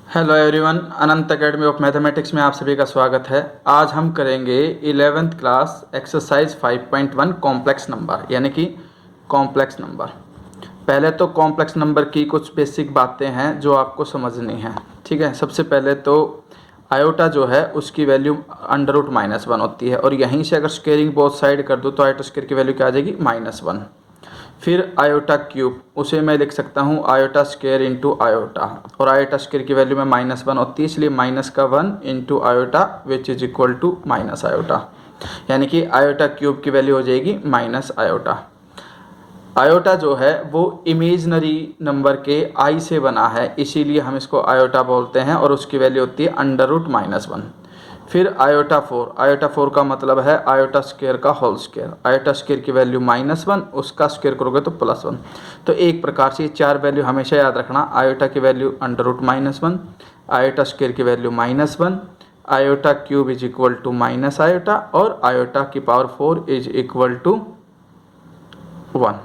Hello everyone, Anant academy of mathematics में आप सभी का स्वागत है। आज हम करेंगे 11th class exercise 5.1 complex number यानी कि कॉम्प्लेक्स नंबर। पहले तो कॉम्प्लेक्स नंबर की कुछ बेसिक बातें हैं जो आपको समझनी है। ठीक है, सबसे पहले तो आयोटा जो है उसकी वैल्यू √-1 होती है और यहीं से अगर स्क्वेयरिंग बोथ साइड कर दूँ तो आयोटा स्क्वेयर की वैल्यू क्या आ जाएगी -1। फिर आयोटा क्यूब, उसे मैं लिख सकता हूँ आयोटा स्क्वेयर इंटू आयोटा, और आयोटा स्क्वेयर की वैल्यू में -1 होती है, इसलिए -1 into iota which is equal to minus iota, यानी कि आयोटा क्यूब की वैल्यू हो जाएगी माइनस आयोटा। आयोटा जो है वो इमेजनरी नंबर के आई से बना है, इसीलिए हम इसको आयोटा बोलते हैं और उसकी वैल्यू होती है √-1। फिर आयोटा 4, आयोटा 4 का मतलब है आयोटा स्क्वेयर का होल स्क्वेयर। आयोटा स्क्वेयर की वैल्यू -1, उसका स्क्वेयर करोगे तो +1। तो एक प्रकार से ये चार वैल्यू हमेशा याद रखना। आयोटा की वैल्यू √-1, आयोटा स्क्वेयर की value -1, iota cube is equal to minus iota, और आयोटा की पावर 4 इज इक्वल टू 1।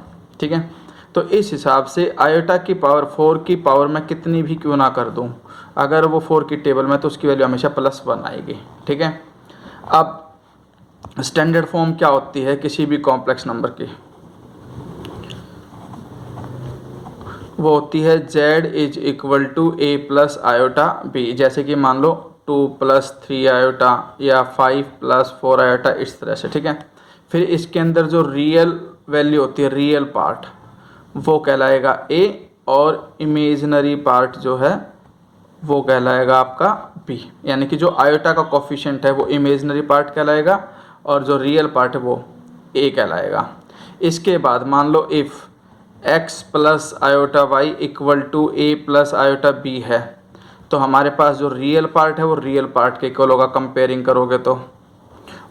ठीक है, तो इस हिसाब से आयोटा की पावर 4 की पावर में कितनी भी क्यों ना कर दूं, अगर वो 4 की टेबल में तो उसकी वैल्यू हमेशा +1 आएगी। ठीक है, अब स्टैंडर्ड फॉर्म क्या होती है किसी भी कॉम्प्लेक्स नंबर की? वो होती है z is equal to a plus iota b। जैसे कि मान लो 2 + 3 आयोटा या 5 + 4 आयोटा, इस तरह से। ठीक है, फिर इसके अंदर जो रियल वैल्यू होती है, रियल पार्ट, वो कहलाएगा a, और इमेजनरी पार्ट जो है वो कहलाएगा आपका b। यानी कि जो आयोटा का कोफिशिएंट है वो इमेजनरी पार्ट कहलाएगा और जो रियल पार्ट है वो a कहलाएगा। इसके बाद मान लो if x plus iota y equal to a plus iota b है, तो हमारे पास जो रियल पार्ट है वो रियल पार्ट के इक्वल होगा कंपेयरिंग करोगे तो,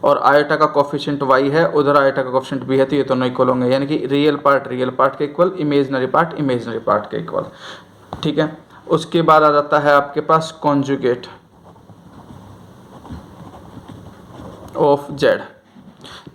और आयोटा का कोफिशिएंट y है, उधर आयोटा का कोफिशिएंट b है, तो ये दोनों इक्वल होंगे, यानी कि रियल पार्ट के इक्वल, इमेजनरी पार्ट के इक्वल। ठीक है, उसके बाद आ जाता है आपके पास कॉन्जुगेट ऑफ z।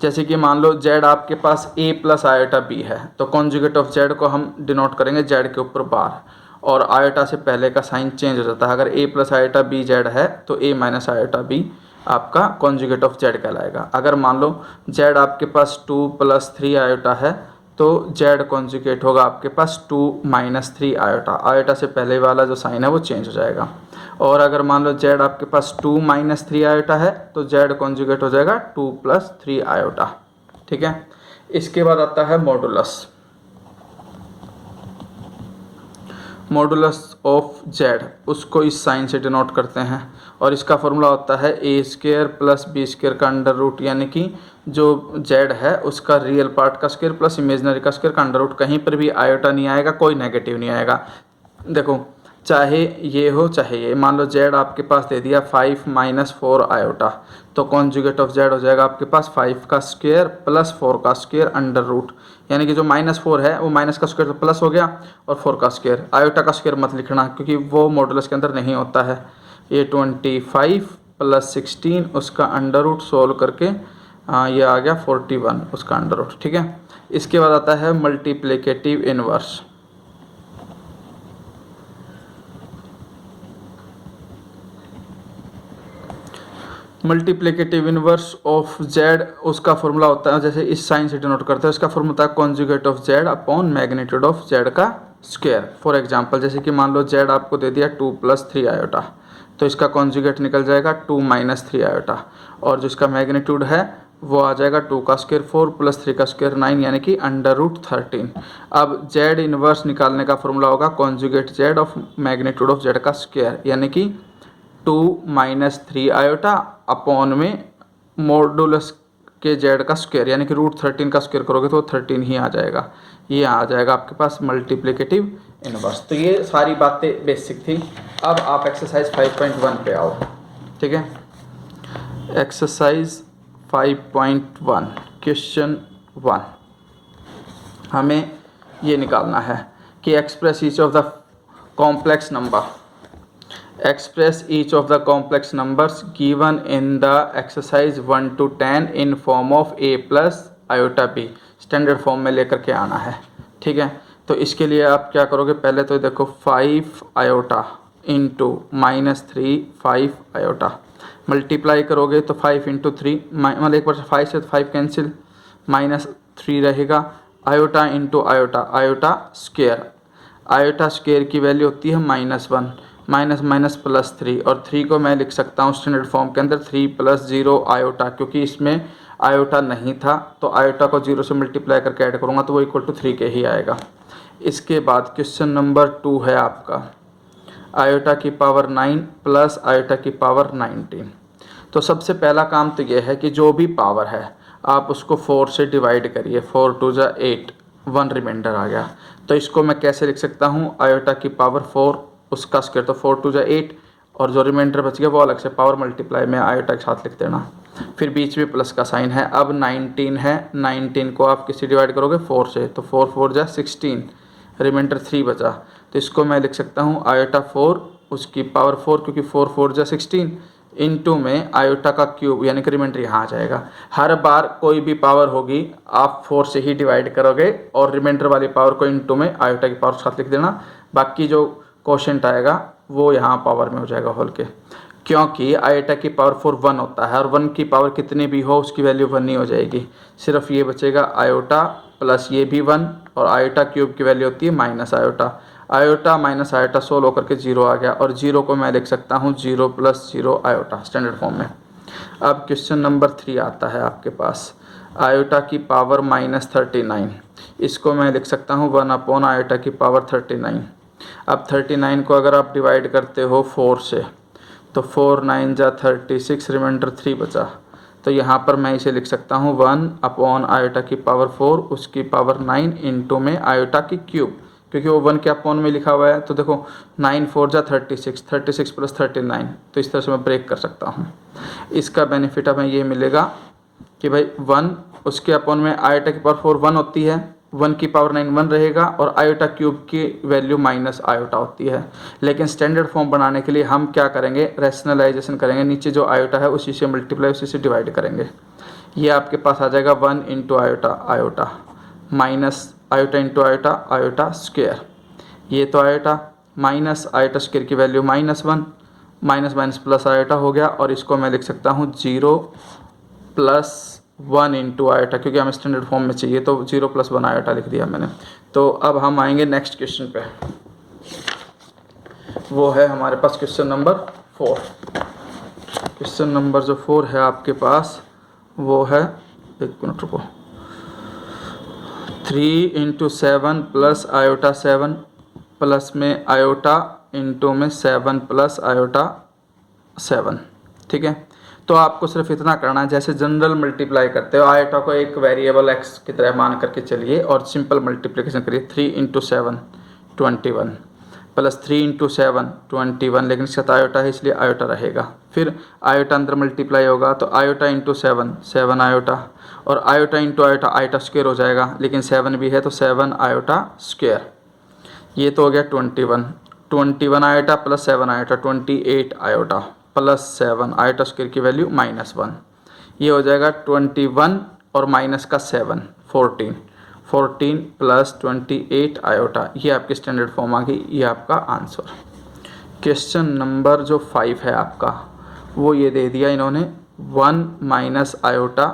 जैसे कि मान लो z आपके पास a प्लस आयोटा b है, तो कॉन्जुगेट ऑफ z को हम डिनोट करेंगे z के ऊपर बार, और आयोटा से पहले का साइन चेंज हो जाता है। अगर a plus iota b z है तो a माइनस आयोटा b आपका कॉन्जुगेट ऑफ z कहलाएगा। अगर मान लो z आपके पास 2 + 3 आयोटा है तो z कॉन्जुगेट होगा आपके पास 2 - 3 आयोटा। आयोटा से पहले वाला जो साइन है वो चेंज हो जाएगा। और अगर मान लो z आपके पास 2 - 3 आयोटा है तो z कॉन्जुगेट हो जाएगा 2 + 3 आयोटा। ठीक है, इसके बाद आता है मॉडुलस। मॉडुलस ऑफ z, उसको इस साइन से डिनोट करते हैं, और इसका फॉर्मूला होता है a² + b² का √, यानी कि जो z है उसका रियल पार्ट का स्क्वायर प्लस इमेजनरी का स्क्वायर का √। कहीं पर भी आयोटा नहीं आएगा, कोई नेगेटिव नहीं आएगा। देखो, चाहे ये हो चाहे ये, मान लो z आपके पास दे दिया 5 - 4 आयोटा, तो कॉन्जुगेट ऑफ z हो जाएगा आपके पास 5 का स्क्वायर प्लस 4 का स्क्वायर √, यानी कि जो -4 है वो माइनस का स्क्वायर तो प्लस हो गया, और 4 का स्क्वायर। आयोटा का स्क्वायर मत लिखना क्योंकि वो मॉडुलस के अंदर नहीं होता है। ये 25 + 16 उसका √ सोल्व करके ये आ गया 41 उसका √। ठीक है, इसके बाद आता है multiplicative inverse. Multiplicative inverse of z, उसका फॉर्मूला होता है, जैसे इस साइन से डिनोट करते हैं, उसका फॉर्मूला होता है conjugate of z upon magnitude of z का स्क्वायर। फॉर एग्जांपल, जैसे कि मान लो z आपको दे दिया 2 + 3 आयोटा, तो इसका कॉन्जुगेट निकल जाएगा 2 - 3 आयोटा, और जिसका मैग्नीट्यूड है वो आ जाएगा 2 का स्क्वायर 4 + 3 का स्क्वायर 9, यानी कि √13। अब z इनवर्स निकालने का फॉर्मूला होगा conjugate z of magnitude of z का स्क्वायर, यानी कि 2 - 3 आयोटा अपॉन में मॉडुलस के z का स्क्वायर, यानी कि √13 का स्क्वायर करोगे तो 13 ही आ जाएगा। ये आ जाएगा आपके पास मल्टीप्लिकेटिव इनवर्स। तो ये सारी बातें बेसिक थी। अब आप एक्सरसाइज 5.1 पे आओ। ठीक है, एक्सरसाइज 5.1 क्वेश्चन 1, हमें ये निकालना है कि express each of the complex number, express each of the complex numbers given in the exercise 1 to 10 in form of a plus iota b। Standard form में लेकर के आना है। ठीक है, तो इसके लिए आप क्या करोगे, पहले तो देखो 5 आयोटा इंटू -3 5 आयोटा। मल्टीप्लाई करोगे तो 5 इंटू 3 मतलब एक बार 5 से तो 5 कैंसिल, -3 रहेगा। Iota into iota, iota square, iota square की वैल्यू होती है -1, माइनस माइनस +3, और 3 को मैं लिख सकता हूँ स्टैंडर्ड फॉर्म के अंदर 3 + 0 आयोटा, क्योंकि इसमें आयोटा नहीं था तो आयोटा को 0 से मल्टीप्लाई करके ऐड करूँगा तो वो इक्वल टू 3 के ही आएगा। इसके बाद क्वेश्चन नंबर 2 है आपका आयोटा की पावर 9 प्लस आयोटा की पावर 19। तो सबसे पहला काम तो यह है कि जो भी पावर है आप उसको 4 से डिवाइड करिए, 4 2 जा 8, 1 रिमाइंडर आ गया। तो इसको मैं कैसे लिख सकता हूँ, आयोटा की पावर 4 उसका स्क्वायर, तो 4 2 जा 8, और जो रिमाइंडर बच गया वो अलग से पावर मल्टीप्लाई में आयोटा के साथ लिख देना, फिर बीच में प्लस का साइन है। अब 19 है, 19 को आप किसी डिवाइड करोगे 4 से, तो 4 4 जा 16, रिमाइंडर 3 बचा, तो इसको मैं लिख सकता हूँ आयोटा 4 उसकी पावर 4, क्योंकि 4 4 जा 16 इंटू में आयोटा का क्यूब, यानी कि रिमाइंडर यहाँ आ जाएगा। हर बार कोई भी पावर होगी आप 4 से ही डिवाइड करोगे और रिमाइंडर वाली पावर को इंटू में आयोटा की पावर के साथ लिख देना, बाकी जो क्वोशंट आएगा वो यहाँ पावर में हो जाएगा होल के, क्योंकि आयोटा की पावर 4 1 होता है और 1 की पावर कितनी भी हो उसकी वैल्यू 1 ही हो जाएगी। सिर्फ ये बचेगा आयोटा प्लस ये भी 1, और आयोटा क्यूब की वैल्यू होती है minus iota, iota minus iota solve होकर के 0 आ गया, और 0 को मैं लिख सकता हूँ 0 + 0 आयोटा स्टैंडर्ड फॉर्म में। अब क्वेश्चन नंबर 3 आता है आपके पास आयोटा की पावर -39, इसको मैं लिख सकता हूँ 1 आयोटा की पावर 39। अब 39 को अगर आप डिवाइड करते हो 4 से तो 4 9 जा 36, रिमाइंडर 3 बचा, तो यहाँ पर मैं इसे लिख सकता हूँ 1 आयोटा की पावर 4 उसकी पावर 9 इंटू में आयोटा की क्यूब, क्योंकि वो 1 के अपॉन में लिखा हुआ है। तो देखो 9 4 जा 36, 36 + 39, तो इस तरह से मैं ब्रेक कर सकता हूँ। इसका बेनिफिट हमें ये मिलेगा कि भाई 1 उसके अपॉन में आयोटा की पावर 4 1 होती है, 1 की पावर 9 1 रहेगा, और आयोटा क्यूब की वैल्यू माइनस आयोटा होती है। लेकिन स्टैंडर्ड फॉर्म बनाने के लिए हम क्या करेंगे, रैशनलाइजेशन करेंगे, नीचे जो आयोटा है उसी से मल्टीप्लाई उसी से डिवाइड करेंगे। ये आपके पास आ जाएगा 1 into iota iota minus iota into iota iota square, ये तो आयोटा माइनस आयोटा स्क्वेयर की value -1, minus minus plus iota हो गया, और इसको मैं लिख सकता हूँ 0 + 1 इंटू आयोटा, क्योंकि हमें स्टैंडर्ड फॉर्म में चाहिए तो 0 + 1 आयोटा लिख दिया मैंने। तो अब हम आएंगे नेक्स्ट क्वेश्चन पे, वो है हमारे पास क्वेश्चन नंबर 4। क्वेश्चन नंबर जो 4 है आपके पास वो है, एक मिनट रुको, 3 इंटू 7 प्लस आयोटा 7 प्लस में आयोटा इंटू में 7 प्लस आयोटा 7, ठीक है। तो आपको सिर्फ इतना करना है, जैसे जनरल मल्टीप्लाई करते हो आयोटा को एक वेरिएबल x की तरह मान करके चलिए और सिंपल मल्टीप्लिकेशन करिए। 3 इंटू 7 21 प्लस 3 इंटू 7 21, लेकिन इसके साथ आयोटा है इसलिए आयोटा रहेगा। फिर आयोटा अंदर मल्टीप्लाई होगा तो आयोटा इंटू 7 7 आयोटा, और iota into iota iota square हो जाएगा, लेकिन 7 भी है तो 7 आयोटा स्क्वायर, ये तो हो गया 21 iota plus 7 iota 28 iota plus 7 iota square की वैल्यू -1, ये हो जाएगा 21 और माइनस का 7 14 प्लस 28 आयोटा, ये आपकी स्टैंडर्ड फॉर्म आ गई, ये आपका आंसर। क्वेश्चन नंबर जो 5 है आपका वो ये दे दिया इन्होंने 1 माइनस आयोटा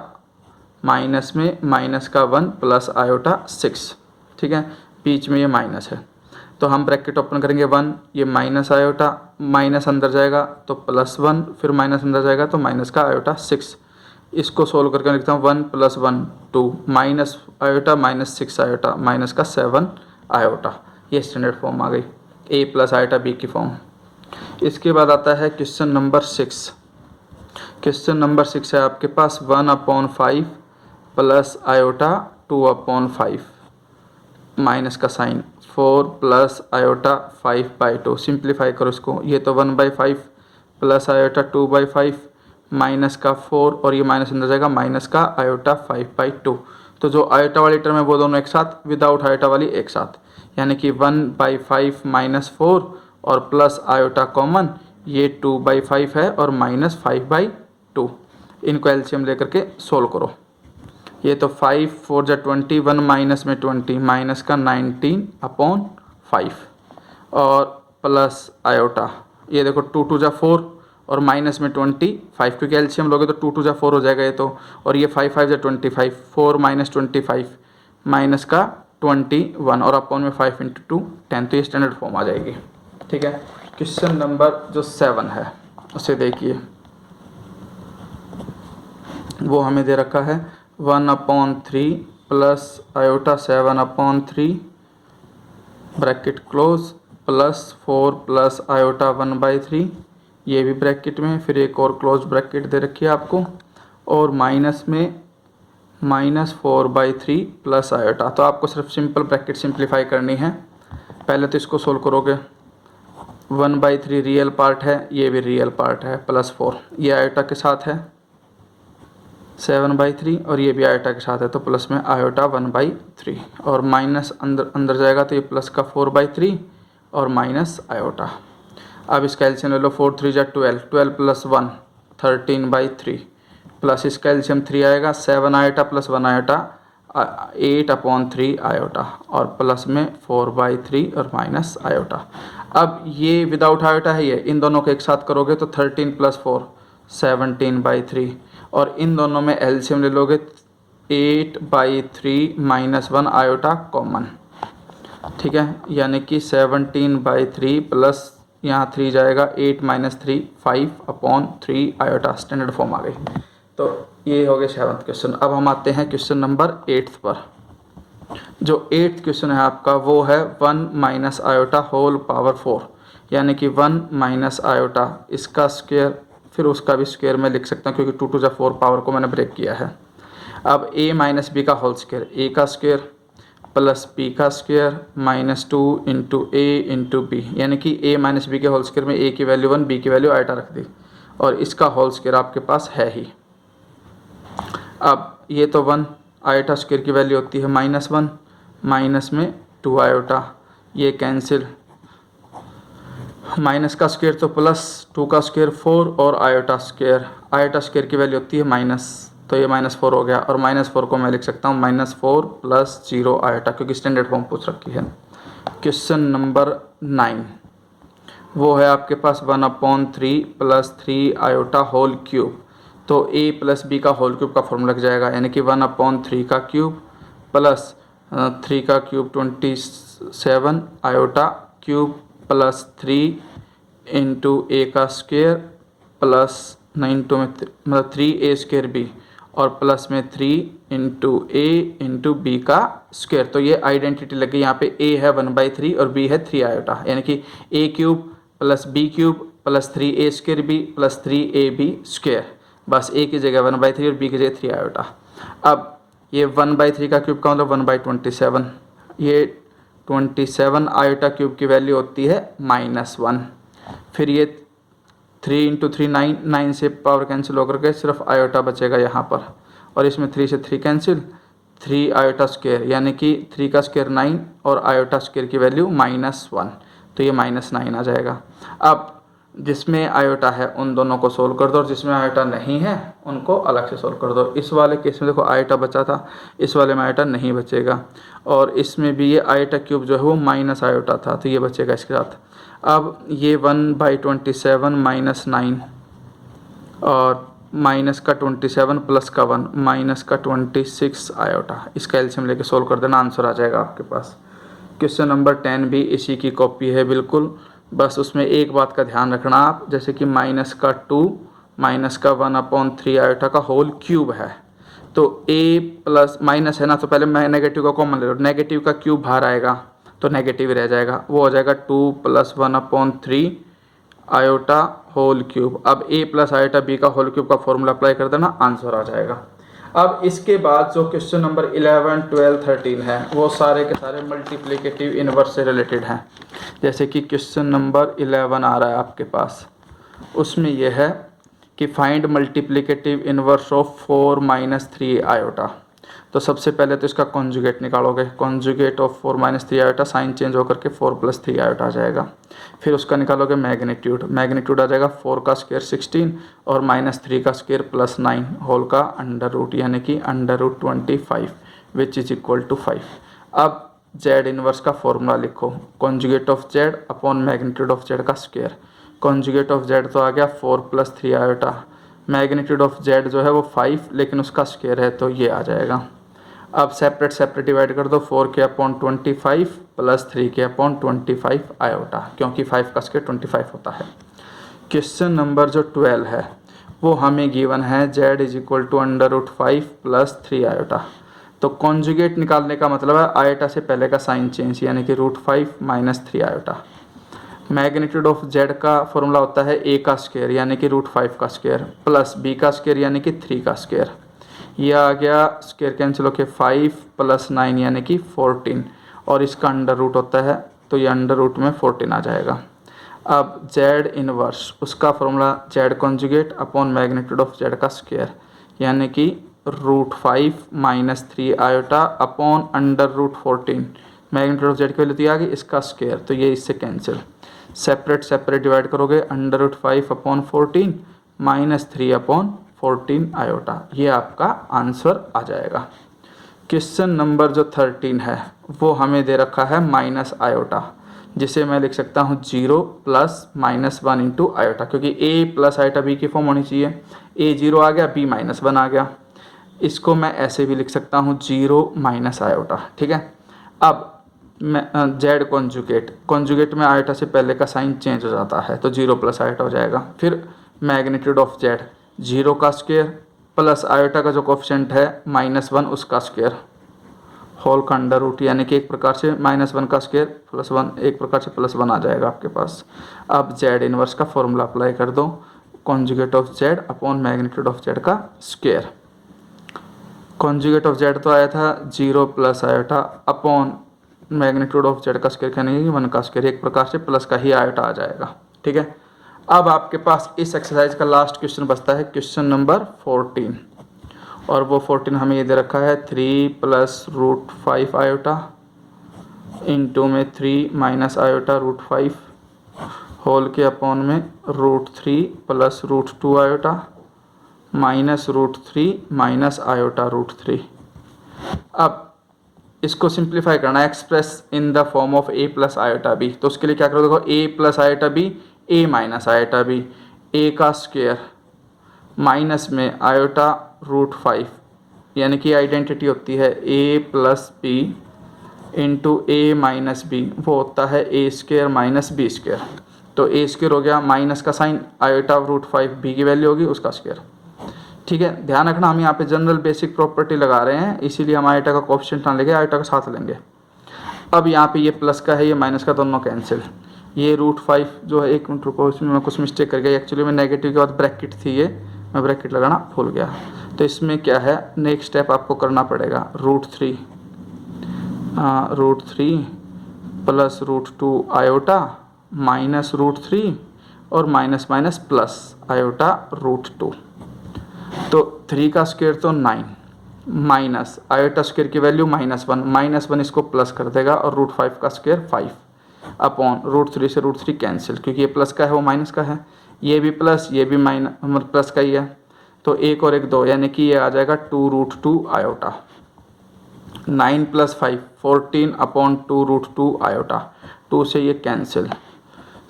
माइनस में माइनस का 1 प्लस आयोटा 6, ठीक है, बीच में ये माइनस है तो हम ब्रैकेट ओपन करेंगे 1, ये माइनस आयोटा माइनस अंदर जाएगा तो +1, फिर माइनस अंदर जाएगा तो माइनस का आयोटा 6। इसको सोल्व करके लिखता हूँ 1 + 1 2 माइनस आयोटा -6 आयोटा माइनस का 7 आयोटा, ये स्टैंडर्ड फॉर्म आ गई, a प्लस आयोटा b की फॉर्म। इसके बाद आता है क्वेश्चन नंबर 6। क्वेश्चन नंबर 6 है आपके पास 1/5 प्लस आयोटा 2/5 माइनस का साइन 4 प्लस आयोटा 5/2, सिंप्लीफाई करो इसको, ये तो 1/5 प्लस आयोटा 2/5 माइनस का 4, और ये माइनस अंदर जाएगा माइनस का आयोटा 5/2। तो जो आयोटा वाली टर्म है वो दोनों एक साथ, विदाउट आयोटा वाली एक साथ, यानी कि 1/5 -4 और प्लस आयोटा कॉमन, ये 2/5 है और -5/2, इनको एलसीएम लेकर के सोल्व करो। ये तो 5 4 जा 20, 1 माइनस में 20 माइनस का 19/5, और प्लस आयोटा, ये देखो 2 2 जा 4 और माइनस में 25, क्योंकि एलसीएम लोगे तो 2 2 जा 4 हो जाएगा ये तो, और ये 5 5 जा 25, 4 माइनस 25 माइनस का 21 और अपॉन में 5 × 2 10, तो ये स्टैंडर्ड फॉर्म आ जाएगी। ठीक है, क्वेश्चन नंबर जो 7 है उसे देखिए, वो हमें दे रखा है 1/3 plus iota 7/3 bracket close plus 4 plus iota 1/3, ये भी ब्रैकेट में, फिर एक और क्लोज ब्रैकेट दे रखी है आपको, और माइनस में -4/3 प्लस आयोटा। तो आपको सिर्फ सिंपल ब्रैकेट सिंप्लीफाई करनी है। पहले तो इसको सोल्व करोगे, 1/3 रियल पार्ट है, ये भी रियल पार्ट है, प्लस 4 ये आयोटा के साथ है 7/3 और ये भी आयोटा के साथ है, तो प्लस में आयोटा 1/3 और माइनस अंदर जाएगा तो ये प्लस का 4/3 और माइनस आयोटा। अब इसका एलसीएम ले लो, 4 3 जा 12, 12 प्लस 1 13/3 प्लस इसका एलसीएम 3 आएगा, 7 आयोटा प्लस 1 आयोटा 8/3 आयोटा और प्लस में 4/3 और माइनस आयोटा। अब ये विदाउट आयोटा है, ये इन दोनों को एक साथ करोगे तो 13 + 4 17/3 और इन दोनों में एलसीएम ले लोगे 8/3 - 1 आयोटा कॉमन। ठीक है, यानी कि 17/3 प्लस यहाँ 3 जाएगा 8 - 3 5/3 आयोटा, स्टैंडर्ड फॉर्म आ गई। तो ये हो गया 7th क्वेश्चन। अब हम आते हैं क्वेश्चन नंबर 8th पर। जो 8th क्वेश्चन है आपका वो है 1 - आयोटा होल पावर 4, यानी कि 1 - आयोटा इसका स्क्वायर, फिर उसका भी स्क्वायर में लिख सकता हूँ क्योंकि 2 2 जा 4 पावर को मैंने ब्रेक किया है। अब a - b का होल स्क्वायर, a का स्क्वायर प्लस b का स्क्वायर -2 × a × b, यानी कि a - b के होल स्क्वायर में a की वैल्यू 1 b की वैल्यू आयोटा रख दी और इसका होल स्क्वायर आपके पास है ही। अब ये तो 1 आयोटा स्क्वायर की वैल्यू होती है -1 माइनस में 2 आयोटा, ये कैंसिल, माइनस का स्क्वायर तो प्लस 2 का स्क्वायर 4 और आयोटा स्क्वायर की वैल्यू होती है माइनस, तो ये -4 हो गया और -4 को मैं लिख सकता हूँ -4 + 0 आयोटा, क्योंकि स्टैंडर्ड फॉर्म पूछ रखी है। क्वेश्चन नंबर 9 वो है आपके पास 1/3 + 3 आयोटा होल क्यूब। तो a + b का होल क्यूब का फॉर्मूला लग जाएगा, यानी कि 1/3 का क्यूब प्लस 3 का cube 27 iota cube plus 3 × a का स्क्वायर प्लस 9 2 में मतलब 3a² b और प्लस में 3 × a × b का स्क्वायर। तो ये आइडेंटिटी लगी, यहाँ पे a है 1/3 और b है 3 आयोटा, यानी कि a³ + b³ plus 3a² b plus 3ab², बस a की जगह 1/3 और b की जगह 3 आयोटा। अब ये 1/3 का क्यूब का मतलब 1/27, ये 27 आयोटा क्यूब की वैल्यू होती है -1, फिर ये 3 × 3 9, 9 से पावर कैंसिल होकर के सिर्फ आयोटा बचेगा यहाँ पर, और इसमें 3 से 3 कैंसिल, 3 आयोटा स्क्वायर, यानी कि 3 का स्क्वायर 9 और आयोटा स्क्वायर की वैल्यू -1, तो ये -9 आ जाएगा। अब जिसमें आयोटा है उन दोनों को सोल्व कर दो और जिसमें आयोटा नहीं है उनको अलग से सोल्व कर दो। इस वाले केस में देखो आयोटा बचा था, इस वाले में आयोटा नहीं बचेगा, और इसमें भी ये आयोटा क्यूब जो है वो माइनस आयोटा था, तो ये बचेगा इसके साथ। अब ये 1/27 - 9 और माइनस का 27 प्लस का 1 माइनस का 26 आयोटा, इसका एलसीएम लेके सोल्व कर देना, आंसर आ जाएगा आपके पास। क्वेश्चन नंबर 10 भी इसी की कॉपी है बिल्कुल, बस उसमें एक बात का ध्यान रखना आप, जैसे कि -2 माइनस का 1/3 आयोटा का होल क्यूब है, तो a प्लस माइनस है ना, तो पहले मैं नेगेटिव का कॉमन ले लो, नेगेटिव का क्यूब बाहर आएगा तो नेगेटिव ही रह जाएगा, वो हो जाएगा 2 + 1/3 आयोटा होल क्यूब। अब a + आयोटा b का होल क्यूब का फॉर्मूला अप्लाई कर देना, आंसर आ जाएगा। अब इसके बाद जो क्वेश्चन नंबर 11 12 13 है वो सारे के सारे मल्टीप्लिकेटिव इनवर्स से रिलेटेड हैं। जैसे कि क्वेश्चन नंबर 11 आ रहा है आपके पास, उसमें यह है कि find multiplicative inverse of 4 - 3 iota. तो सबसे पहले तो इसका कॉन्जुगेट निकालोगे, conjugate of 4 - 3 iota, sign change होकर के 4 + 3 आयोटा आ जाएगा। फिर उसका निकालोगे मैग्नीट्यूड, मैग्नीट्यूड आ जाएगा 4 का स्क्वायर 16 और -3 का स्क्वायर प्लस 9 होल का अंडर रूट, यानी कि √25 विच इज इक्वल टू 5। अब जेड इनवर्स का फॉर्मूला लिखो, conjugate of Z upon magnitude of Z का स्क्वायर। कॉन्जुगेट ऑफ जेड तो आ गया 4 + 3 आयोटा, मैग्नीट्यूड ऑफ जेड जो है वो 5 लेकिन उसका स्क्वायर है तो ये आ जाएगा। अब सेपरेट सेपरेट डिवाइड कर दो, 4k/25 + 3k/25 आयोटा, क्योंकि 5 का स्क्वायर 25 होता है। क्वेश्चन नंबर जो 12 है वो हमें गिवन है z = √5 + 3 आयोटा। तो कॉन्जुगेट निकालने का मतलब है आयोटा से पहले का साइन चेंज, यानी कि √5 - 3 आयोटा। मैग्नीट्यूड ऑफ जेड का फॉर्मूला होता है a का स्क्वायर यानी कि √5 का स्क्वायर प्लस b का स्क्वायर यानी कि 3 का स्क्वायर। यह आ गया स्क्वायर कैंसिल होके 5 + 9 यानी कि 14, और इसका अंडर रूट होता है तो ये अंडर रूट में 14 आ जाएगा। अब जेड इनवर्स उसका formula Z conjugate upon magnitude of Z का स्क्वायर यानी कि √5 - 3 iota upon under root 14। Magnitude of Z की वैल्यू दी आ गई, इसका स्क्वायर, तो ये इससे कैंसिल। सेपरेट सेपरेट डिवाइड करोगे, अंडर रूट 5/14 - 3/14 आयोटा, ये आपका आंसर आ जाएगा। क्वेश्चन नंबर जो 13 है वो हमें दे रखा है माइनस आयोटा, जिसे मैं लिख सकता हूँ 0 + -1 × आयोटा, क्योंकि a + आयोटा b की फॉर्म होनी चाहिए। a 0 आ गया, b -1 आ गया। इसको मैं ऐसे भी लिख सकता हूँ 0 - आयोटा, ठीक है। अब मैं जेड कॉन्जुगेट में आयोटा से पहले का साइन चेंज हो जाता है तो 0 + आयोटा हो जाएगा। फिर मैग्नीट्यूड ऑफ जेड 0 का स्क्वायर प्लस आयोटा का जो कोफिशिएंट है -1 उसका स्क्वायर, होल का अंडर रूट, यानी कि एक प्रकार से -1 का स्क्वायर +1, एक प्रकार से +1 आ जाएगा आपके पास। अब जेड इनवर्स का फॉर्मूला अप्लाई कर दो, conjugate of Z upon magnitude of Z का स्क्वायर। कॉन्जुगेट ऑफ जेड तो आया था 0 + iota upon magnitude of Z का स्क्वायर, यानी कि 1 का स्क्वायर, एक प्रकार से प्लस का ही आयोटा आ जाएगा, ठीक है। अब आपके पास इस एक्सरसाइज का लास्ट क्वेश्चन बचता है, क्वेश्चन नंबर 14, और वो 14 हमें ये दे रखा है 3 + √5 आयोटा इंटू में 3 - आयोटा √5 होल के अपॉन में √3 + √2 आयोटा -√3 - आयोटा √3। अब इसको सिंप्लीफाई करना है, express in the form of a + iota b। तो उसके लिए क्या करो, देखो a + iota b, a - iota b, a का स्क्वायर माइनस में आयोटा √5, यानी कि आइडेंटिटी होती है a + b into a - b, वो होता है a² - b²। तो a² हो गया, माइनस का साइन, आयोटा √5 b की वैल्यू होगी उसका स्क्वायर, ठीक है। ध्यान रखना हम यहाँ पे जनरल बेसिक प्रॉपर्टी लगा रहे हैं, इसीलिए हम आयोटा का कोएफिशिएंट ना लेंगे, आयोटा का साथ लेंगे। अब यहाँ पे ये प्लस का है, ये माइनस का, दोनों कैंसिल। ये √5 जो है, एक मिनट रुको, इसमें मैं कुछ मिस्टेक कर गया, एक्चुअली में नेगेटिव के बाद ब्रैकेट थी, ये मैं ब्रैकेट लगाना भूल गया। तो इसमें क्या है, नेक्स्ट स्टेप आपको करना पड़ेगा, √3 प्लस √2 आयोटा माइनस √3 और माइनस माइनस प्लस आयोटा √2। तो 3 का स्क्वायर तो 9 माइनस आयोटा स्क्वायर की वैल्यू -1 इसको प्लस कर देगा, और √5 का स्क्वायर 5 अपॉन √3 से √3 कैंसिल, क्योंकि ये प्लस का है वो माइनस का है, ये भी प्लस ये भी माइनस प्लस का ही है, तो 1 और 1 2, यानी कि ये आ जाएगा 2√2 आयोटा। 9 + 5 14 अपॉन 2√2 आयोटा, 2 से ये कैंसिल,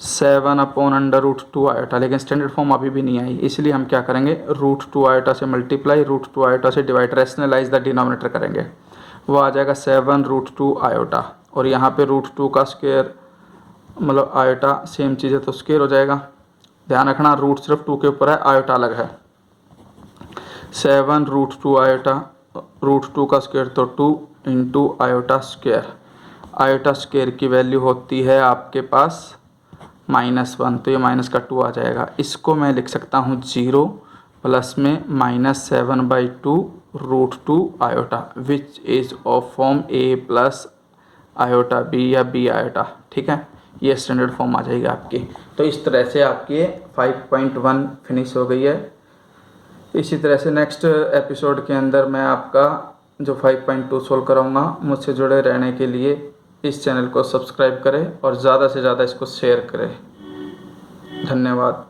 7 अपॉन √2 आयोटा, लेकिन स्टैंडर्ड फॉर्म अभी भी नहीं आई, इसलिए हम क्या करेंगे, √2 आयोटा से मल्टीप्लाई, √2 आयोटा से डिवाइड, रैशनलाइज द डिनोमिनेटर करेंगे, वो आ जाएगा 7 √2 आयोटा, और यहाँ पे √2 का स्क्वायर मतलब आयोटा सेम चीज़ है तो स्क्वायर हो जाएगा। ध्यान रखना रूट सिर्फ 2 के ऊपर है, आयोटा अलग है। 7 √2 आयोटा, √2 का स्क्वायर तो 2 into iota square, iota square की वैल्यू होती है आपके पास -1, तो ये माइनस का 2 आ जाएगा। इसको मैं लिख सकता हूँ 0 प्लस में -7/2 √2 iota, which is of form a + iota b या b आयोटा, ठीक है। ये स्टैंडर्ड फॉर्म आ जाएगी आपकी। तो इस तरह से आपकी 5.1 फिनिश हो गई है। इसी तरह से नेक्स्ट एपिसोड के अंदर मैं आपका जो 5.2 सोल्व कराऊंगा। मुझसे जुड़े रहने के लिए इस चैनल को सब्सक्राइब करें और ज़्यादा से ज़्यादा इसको शेयर करें। धन्यवाद।